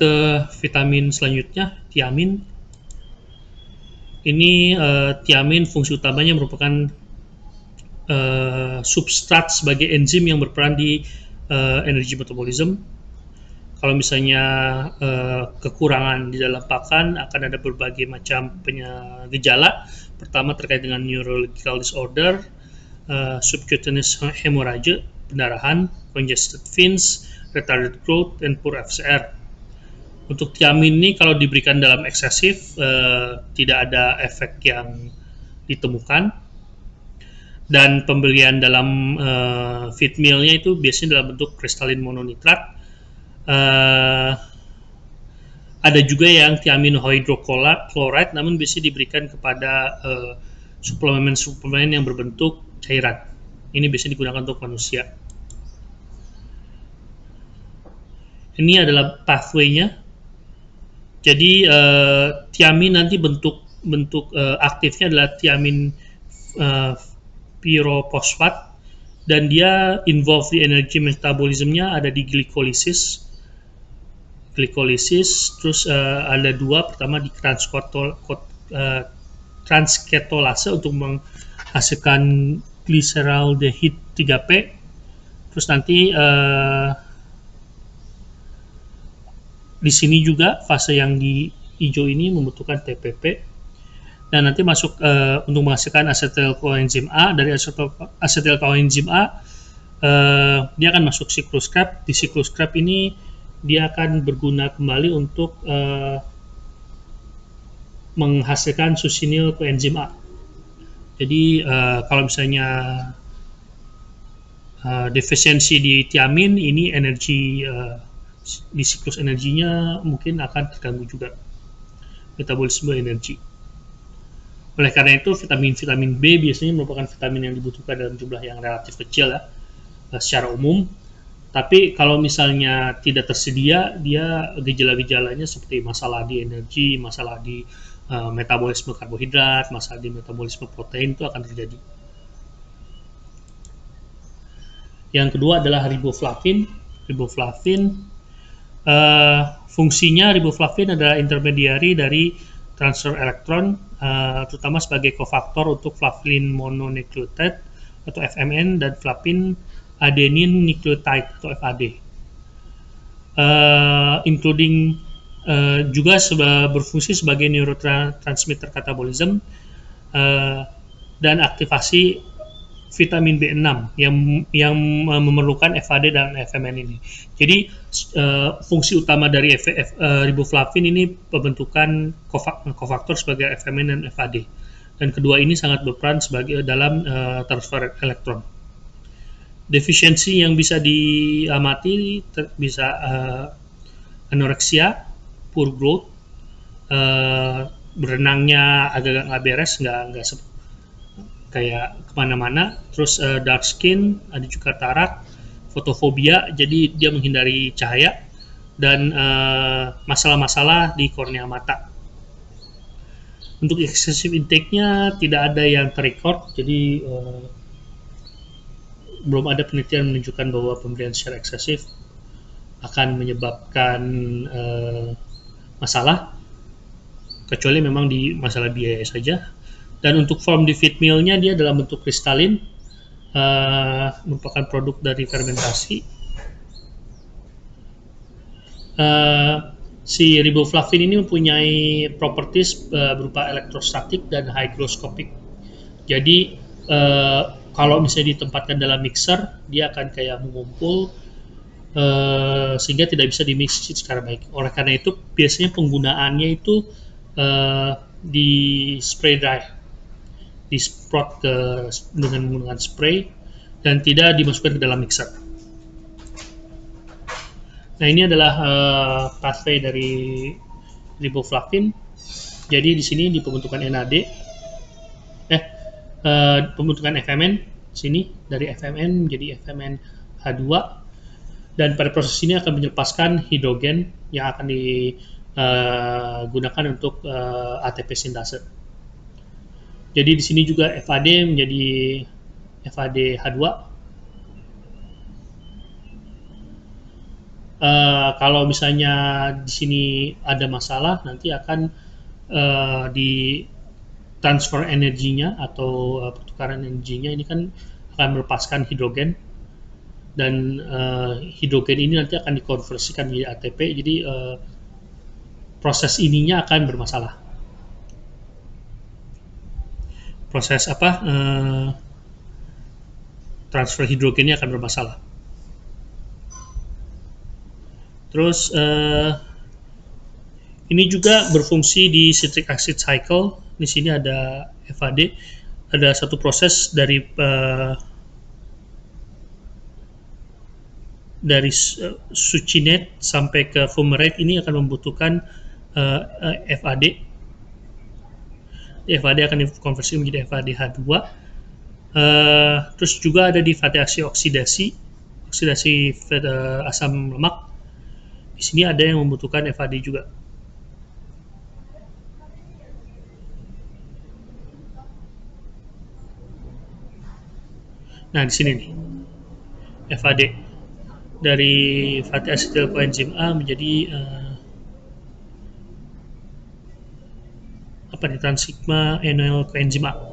ke vitamin selanjutnya, tiamin. Ini tiamin fungsi utamanya merupakan substrat sebagai enzim yang berperan di energi metabolism. Kalau misalnya kekurangan di dalam pakan, akan ada berbagai macam gejala. Pertama terkait dengan neurological disorder, subcutaneous hemorrhage, pendarahan, congested veins, retarded growth, dan poor FCR. Untuk tiamin ini kalau diberikan dalam eksesif, tidak ada efek yang ditemukan. Dan pembelian dalam feed mealnya itu biasanya dalam bentuk kristalin mononitrat. Ada juga yang tiamin hydrochloride, namun biasanya diberikan kepada suplemen yang berbentuk cairan. Ini biasanya digunakan untuk manusia. Ini adalah pathway-nya. Jadi tiamin nanti bentuk aktifnya adalah tiamin pyrophosphate, dan dia involve di energy metabolismnya ada di glikolisis. Terus ada dua, pertama di transketolase untuk menghasilkan glyceraldehyde 3P. Terus nanti di sini juga fase yang di hijau ini membutuhkan TPP, dan nanti masuk untuk menghasilkan asetyl coenzim A. Dari asetyl coenzim A dia akan masuk siklus Krebs. Di siklus Krebs ini dia akan berguna kembali untuk menghasilkan succinyl coenzim A. Jadi kalau misalnya defisiensi di tiamin, ini energi di siklus energinya mungkin akan terganggu juga, metabolisme energi. Oleh karena itu vitamin B biasanya merupakan vitamin yang dibutuhkan dalam jumlah yang relatif kecil ya, secara umum. Tapi kalau misalnya tidak tersedia, dia gejala-gejalanya seperti masalah di energi, masalah di metabolisme karbohidrat, masalah di metabolisme protein itu akan terjadi. Yang kedua adalah riboflavin. Fungsinya riboflavin adalah intermediari dari transfer elektron, terutama sebagai kofaktor untuk flavin mononukleotide atau FMN dan flavin adenin nucleotide atau FAD, including juga berfungsi sebagai neurotransmitter katabolism dan aktivasi vitamin B6 yang memerlukan FAD dan FMN ini. Jadi fungsi utama dari riboflavin ini pembentukan kofaktor sebagai FMN dan FAD, dan kedua ini sangat berperan sebagai dalam transfer elektron. Defisiensi yang bisa diamati bisa anoreksia, poor growth, berenangnya agak nggak beres, nggak kayak kemana-mana. Terus dark skin, ada juga katarak, fotofobia, jadi dia menghindari cahaya, dan masalah-masalah di kornea mata. Untuk excessive intake-nya tidak ada yang terrecord, jadi belum ada penelitian menunjukkan bahwa pemberian secara eksesif akan menyebabkan masalah, kecuali memang di masalah biaya saja. Dan untuk form di feed meal-nya dia dalam bentuk kristalin, merupakan produk dari fermentasi. Si riboflavin ini mempunyai properties berupa elektrostatik dan hygroscopic. Jadi kalau misalnya ditempatkan dalam mixer, dia akan kayak mengumpul, sehingga tidak bisa dimix secara baik. Oleh karena itu biasanya penggunaannya itu di spray dry, disprot dengan menggunakan spray, dan tidak dimasukkan ke dalam mixer. Nah, ini adalah pathway dari riboflavin. Jadi di sini di pembentukan NAD, pembentukan FMN sini dari FMN menjadi FMN H2, dan pada proses ini akan melepaskan hidrogen yang akan digunakan untuk ATP sintase. Jadi di sini juga FAD menjadi FAD H2. Kalau misalnya di sini ada masalah, nanti akan di transfer energinya atau pertukaran energinya ini kan akan melepaskan hidrogen, dan hidrogen ini nanti akan dikonversikan menjadi ATP. Jadi proses ininya akan bermasalah. Proses apa? Transfer hidrogennya akan bermasalah. Terus ini juga berfungsi di citric acid cycle. Di sini ada FAD, ada satu proses dari succinate sampai ke fumarate, ini akan membutuhkan FAD. FAD akan dikonversi menjadi FADH2. Terus juga ada di fatty acid oksidasi asam lemak. Di sini ada yang membutuhkan FAD juga. Nah, di sini nih, FAD dari fatty acetyl coenzim A menjadi apa nih, transsigma enoyl coenzim A.